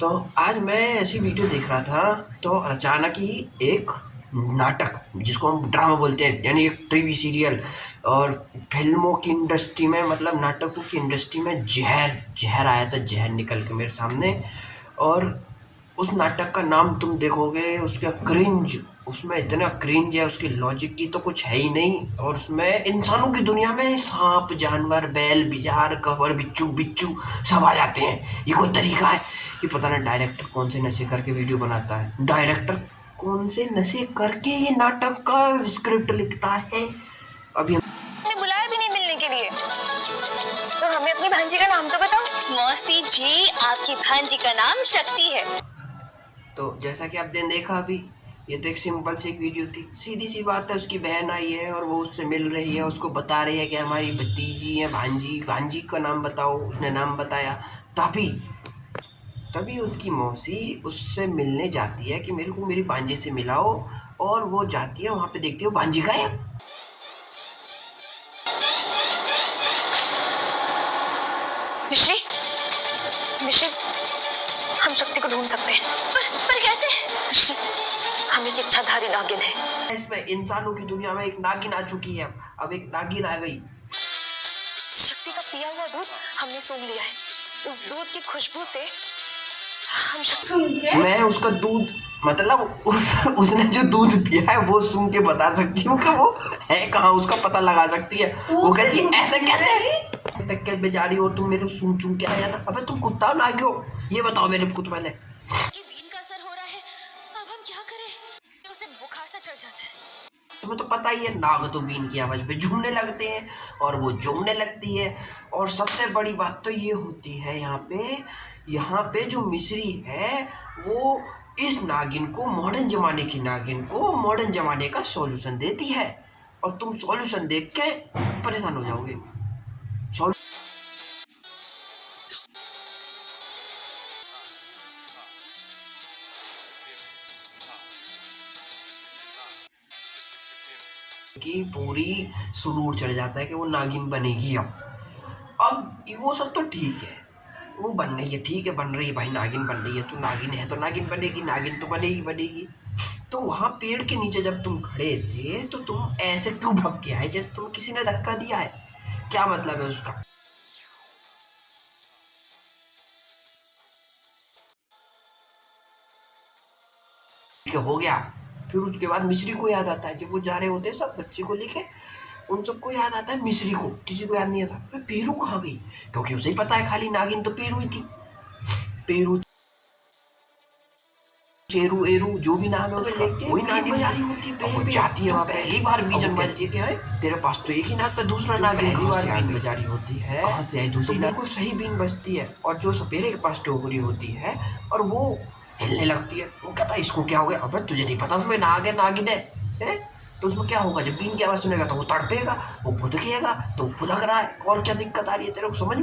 तो आज मैं ऐसी वीडियो देख रहा था तो अचानक ही एक नाटक जिसको हम ड्रामा बोलते हैं यानी एक टीवी सीरियल और फिल्मों की इंडस्ट्री में मतलब नाटकों की इंडस्ट्री में जहर जहर आया था। जहर निकल के मेरे सामने और उस नाटक का नाम तुम देखोगे उसका क्रिंज। उसमें इतना क्रिंज है, उसकी लॉजिक की तो कुछ है ही नहीं। और उसमें इंसानों की दुनिया में सांप जानवर बैल बिजार कवर बिच्छू बिच्छू सब आ जाते हैं। ये कोई तरीका है? ये पता नहीं डायरेक्टर कौन से नशे करके वीडियो बनाता है, डायरेक्टर कौन से नशे करके ये नाटक का स्क्रिप्ट लिखता है। अभी हमें बुलाया भी नहीं मिलने के लिए, तो हमें अपनी भांजी का नाम तो बताओ। मौसी जी, आपकी भांजी का नाम शक्ति है। तो जैसा कि आपने देखा अभी, ये तो एक सिंपल सी एक वीडियो थी। सीधी सी बात है, उसकी बहन आई है और वो उससे मिल रही है, उसको बता रही है कि हमारी भतीजी है भांजी, भांजी का नाम बताओ। उसने नाम बताया। तभी तभी उसकी मौसी उससे मिलने जाती है कि मेरे को मेरी भांजी से मिलाओ। और वो जाती है, वहाँ पे देखती है भांजी गायब। मिश्री, मिश्री, हम शक्ति को ढूंढ सकते हैं। पर कैसे? मिश्री, हम एक इच्छाधारी नागिन है। इसमें इंसानों की दुनिया में एक नागिन आ चुकी है। अब एक नागिन आ गई। शक्ति का पिया हुआ दूध हमने सूंघ लिया है। उस दूध की खुशबू से हम शक्ति मैं उसका दूध मतलब उसने जो दूध पिया है वो सूंघ के बता सकती हूँ कि वो है कहाँ, उसका पता लगा सकती है। वो कहती है ऐसे कैसे पैकेट में जा रही हो तुम, मेरे को सूंघ चूंघ के आया ना। अबे तुम कुत्ता ना क्यों, ये बताओ मेरे को। तो पहले बीन का असर हो रहा है, अब हम क्या करें? तो उसे बुखार सा चढ़ जाता है। तुम्हें तो पता ही है, नाग तो बीन की आवाज पे झूमने लगते हैं और वो झूमने लगती है। और सबसे बड़ी बात तो ये होती है यहाँ पे जो मिश्री है वो इस नागिन को, मॉडर्न जमाने की नागिन को मॉडर्न जमाने का सॉल्यूशन देती है। और तुम सॉल्यूशन देख के परेशान हो जाओगे। कि पूरी सुरूर चढ़ जाता है कि वो नागिन बनेगी। अब वो सब तो ठीक है, वो बन रही है, ठीक है बन रही है भाई, नागिन बन रही है तो नागिन है तो नागिन बनेगी, नागिन तो बनेगी बनेगी। तो वहां पेड़ के नीचे जब तुम खड़े थे तो तुम ऐसे क्यों भग के आए जैसे तुम्हें किसी ने धक्का दिया है? क्या मतलब है उसका? ठीक है हो गया। फिर उसके बाद मिश्री को याद आता है, जब वो जा रहे होते हैं सब बच्चे को लेके, उन सबको याद आता है मिश्री को, किसी को याद नहीं आता फिर पेरू कहाँ गई, क्योंकि उसे ही पता है खाली नागिन तो पेरू ही थी। पेरू चेरू एरू जो भी नाम है उसका, वही नागिन बजारी होती है। वो जाती है वहाँ पहली बार बीजन बजाती है। क्या है तेरे पास तो एक ही नाग था, दूसरा नाग पहली बार बीन बजारी होती है, कहाँ से आई दूसरी नाग? बिल्कुल सही बीन बजती है। और जो सपेरे के पास टोकरी होती है और वो हिलने लगती है, वो कहता है इसको क्या हो गया? अबे तुझे नहीं पता उसमें नाग है नागिन है? तो उसमें क्या होगा? जब बीन की आवाज सुनेगा तो वो तड़पेगा, वो फुदकेगा तो फुदक रहा है। और क्या दिक्कत आ रही है तेरे को समझ?